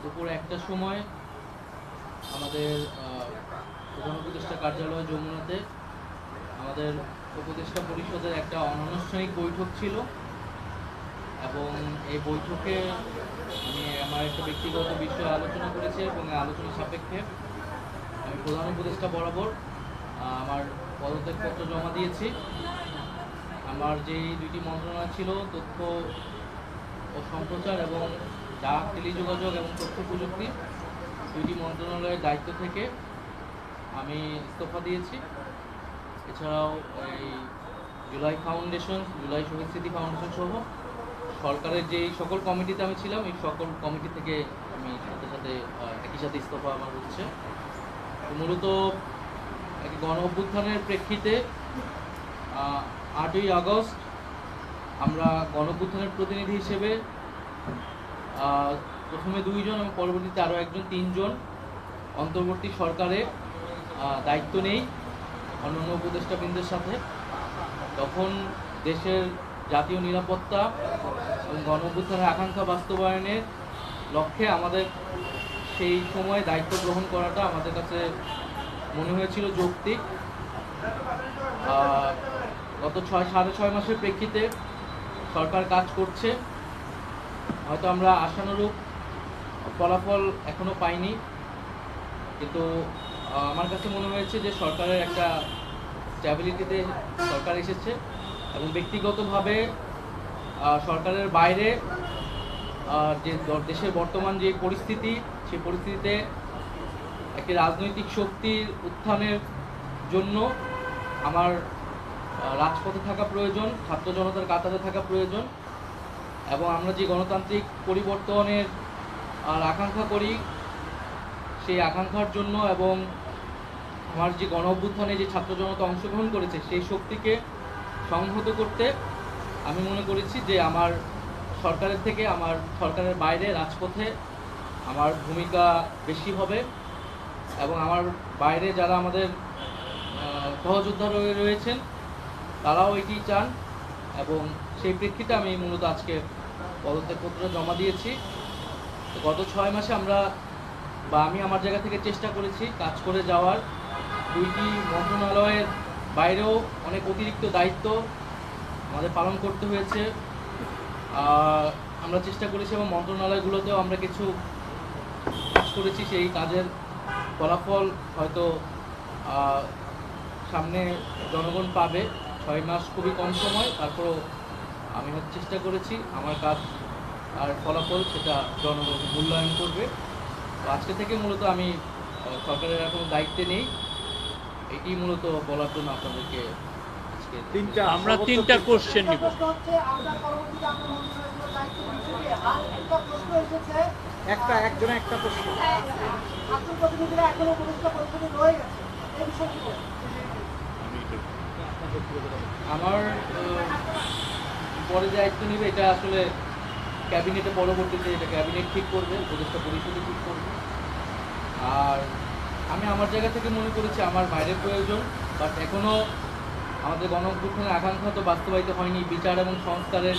দুপুর ১টার সময় আমাদের প্রধান উপদেষ্টা কার্যালয় যমুনাতে আমাদের উপদেষ্টা পরিষদের একটা অনানুষ্ঠানিক বৈঠক ছিল এবং এই বৈঠকে আমি আমার একটা ব্যক্তিগত বিষয়ে আলোচনা করেছি এবং আলোচনা সাপেক্ষে আমি প্রধান উপদেষ্টা বরাবর আমার পদত্যাগপত্র জমা দিয়েছি। আমার যেই দুইটি মন্ত্রণালয় ছিল, তথ্য ও সম্প্রচার এবং ডাক, টেলিযোগাযোগ এবং তথ্য প্রযুক্তি, দুইটি মন্ত্রণালয়ের দায়িত্ব থেকে আমি ইস্তফা দিয়েছি। এছাড়াও এই জুলাই ফাউন্ডেশন, জুলাই শহীদ স্মৃতি ফাউন্ডেশন সহ সরকারের যেই সকল কমিটিতে আমি ছিলাম, এই সকল কমিটি থেকে আমি সাথে সাথে একই সাথে ইস্তফা আমার হচ্ছে। তো মূলত একটি গণ অভ্যুত্থানের প্রেক্ষিতে 8ই আগস্ট আমরা গণ অভ্যুত্থানের প্রতিনিধি হিসেবে প্রথমে 2 জন এবং পরবর্তীতে আরও একজন, 3 জন অন্তর্বর্তী সরকারে দায়িত্ব নেই অন্যান্য উপদেষ্টাবৃন্দের সাথে। তখন দেশের জাতীয় নিরাপত্তা এবং গণ অভ্যুত্থানের আকাঙ্ক্ষা বাস্তবায়নের লক্ষ্যে আমাদের সেই সময় দায়িত্ব গ্রহণ করাটা আমাদের কাছে মনে হয়েছিল যৌক্তিক। গত 6.5 মাসের প্রেক্ষিতে সরকার কাজ করছে, হয়তো আমরা আশানুরূপ ফলাফল এখনও পাইনি, কিন্তু আমার কাছে মনে হয়েছে যে সরকারের একটা স্ট্যাবিলিটিতে সরকার এসেছে এবং ব্যক্তিগতভাবে সরকারের বাইরে যে দেশের বর্তমান যে পরিস্থিতি, সেই পরিস্থিতিতে একটি রাজনৈতিক শক্তির উত্থানের জন্য আমার রাজপথে থাকা প্রয়োজন, ছাত্র জনতার কাতারে থাকা প্রয়োজন এবং আমরা যে গণতান্ত্রিক পরিবর্তনের আকাঙ্ক্ষা করি, সেই আকাঙ্ক্ষার জন্য এবং আমার যে গণ অভ্যুত্থানে যে ছাত্র জনতা অংশগ্রহণ করেছে সেই শক্তিকে সংহত করতে আমি মনে করেছি যে আমার সরকারের থেকে আমার সরকারের বাইরে রাজপথে আমার ভূমিকা বেশি হবে এবং আমার বাইরে যারা আমাদের সহযোদ্ধা রয়েছেন তারাও এটি চান এবং সেই প্রেক্ষিতে আমি মূলত আজকে পদত্যাগপত্র জমা দিয়েছি। গত 6 মাসে আমি আমার জায়গা থেকে চেষ্টা করেছি কাজ করে যাওয়ার। 2টি মন্ত্রণালয়ের বাইরেও অনেক অতিরিক্ত দায়িত্ব আমাদের পালন করতে হয়েছে। আমরা চেষ্টা করেছি এবং মন্ত্রণালয়গুলোতেও আমরা কিছু কাজ করেছি, সেই কাজের ফলাফল হয়তো সামনে জনগণ পাবে। 6 মাস খুবই কম সময়, তারপরও আমি চেষ্টা করেছি আমার কাজ আর ফলাফল সেটা জনগণ মূল্যায়ন করবে। তো আজকে থেকে মূলত আমি সরকারের কোনো দায়িত্বে নেই, এটি মূলত বলার জন্য আপনাদেরকে আমরা 3টা কোশ্চেন নিব। একটা প্রশ্ন। আমার পরে দায়িত্ব নিবে এটা আসলে ক্যাবিনেটে, পরবর্তীতে এটা ক্যাবিনেট ঠিক করবে, উপদেষ্টা পরিষদে ঠিক করবে। আর আমি আমার জায়গা থেকে মনে করেছি আমার বাইরের প্রয়োজন, বাট এখনও আমাদের গণ অভ্যুত্থানের আকাঙ্ক্ষা তো বাস্তবায়িত হয়নি। বিচার এবং সংস্কারের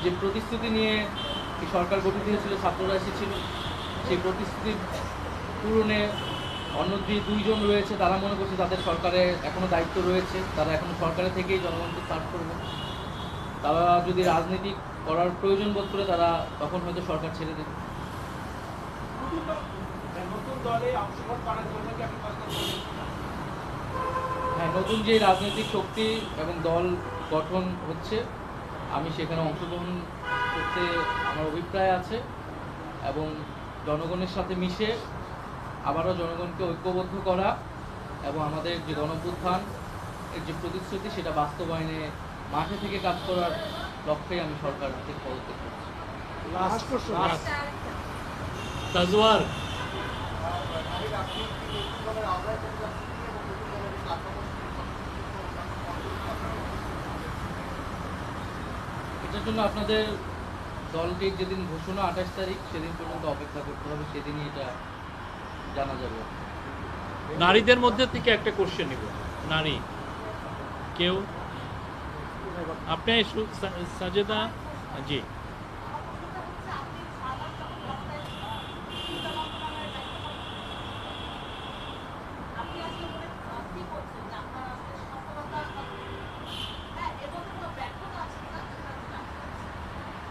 যে প্রতিশ্রুতি নিয়ে এই সরকার গঠিত হয়েছিল, ছাত্ররা এসেছিল, সেই প্রতিশ্রুতি পূরণে অন্য যে 2 জন রয়েছে তারা মনে করছে তাদের সরকারে এখনও দায়িত্ব রয়েছে, তারা এখনও সরকারে থেকেই জনগণকে সার্ভ করবে। তারা যদি রাজনীতি করার প্রয়োজন বোধ করে তারা তখন হয়তো সরকার ছেড়ে দেবে। হ্যাঁ, নতুন যে রাজনৈতিক শক্তি এবং দল গঠন হচ্ছে, আমি সেখানে অংশগ্রহণ করতে আমার অভিপ্রায় আছে এবং জনগণের সাথে মিশে আবারও জনগণকে ঐক্যবদ্ধ করা এবং আমাদের যে গণ অভ্যুত্থান এর যে প্রতিশ্রুতি সেটা বাস্তবায়নে মাঠে থেকে কাজ করার লক্ষ্যেই আমি সরকার থেকে পদত্যাগ করছি। লাস্ট প্রশ্ন। তাজওয়ার, এটার জন্য আপনাদের দলটির যেদিন ঘোষণা 28 তারিখ, সেদিন পর্যন্ত অপেক্ষা করতে হবে, সেদিনই এটা জানা যাবে। নারীদের মধ্যে থেকে একটা কোশ্চেন নিব। নারী কেউ? আপনি সাজেদা জি।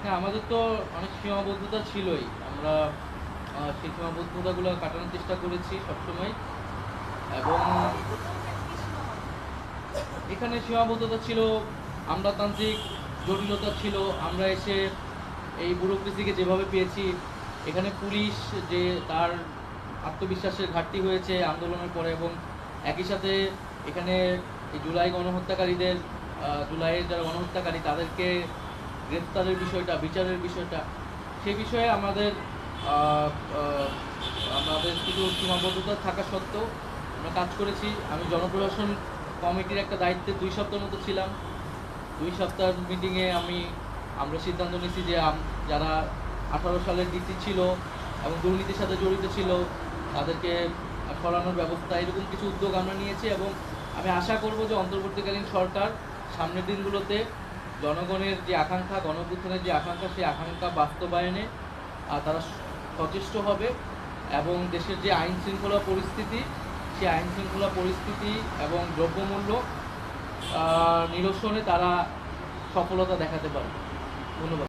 হ্যাঁ, আমাদের তো অনেক সীমাবদ্ধতা ছিলই। আমরা সেই সীমাবদ্ধতাগুলো কাটানোর চেষ্টা করেছি সবসময়। এবং এখানে সীমাবদ্ধতা ছিল, আমলাতান্ত্রিক জটিলতা ছিল। আমরা এসে এই ব্যুরোক্রেসিকে যেভাবে পেয়েছি, এখানে পুলিশ যে তার আত্মবিশ্বাসের ঘাটতি হয়েছে আন্দোলনের পরে, এবং একই সাথে এখানে এই জুলাই গণহত্যাকারীদের, জুলাইয়ের যারা গণহত্যাকারী তাদেরকে গ্রেফতারের বিষয়টা, বিচারের বিষয়টা, সে বিষয়ে আমাদের আহ, আহ, আমাদের কিছু সীমাবদ্ধতা থাকা সত্ত্বেও আমরা কাজ করেছি। আমি জনপ্রশাসন কমিটির একটা দায়িত্বে 2 সপ্তাহের মতো ছিলাম। 2 সপ্তাহের মিটিংয়ে আমরা সিদ্ধান্ত নিয়েছি যে যারা 18 সালের ডিসি ছিল এবং দুর্নীতির সাথে জড়িত ছিল তাদেরকে সরানোর ব্যবস্থা, এরকম কিছু উদ্যোগ আমরা নিয়েছি। এবং আমি আশা করব যে অন্তর্বর্তীকালীন সরকার সামনের দিনগুলোতে জনগণের যে আকাঙ্ক্ষা, গণঅভ্যুত্থানের যে আকাঙ্ক্ষা, সেই আকাঙ্ক্ষা বাস্তবায়নে তারা সচেষ্ট হবে, এবং দেশের যে আইন শৃঙ্খলা পরিস্থিতি, সেই আইন শৃঙ্খলা পরিস্থিতি এবং দ্রব্যমূল্য নিরসনে তারা সফলতা দেখাতে পারবে। ধন্যবাদ।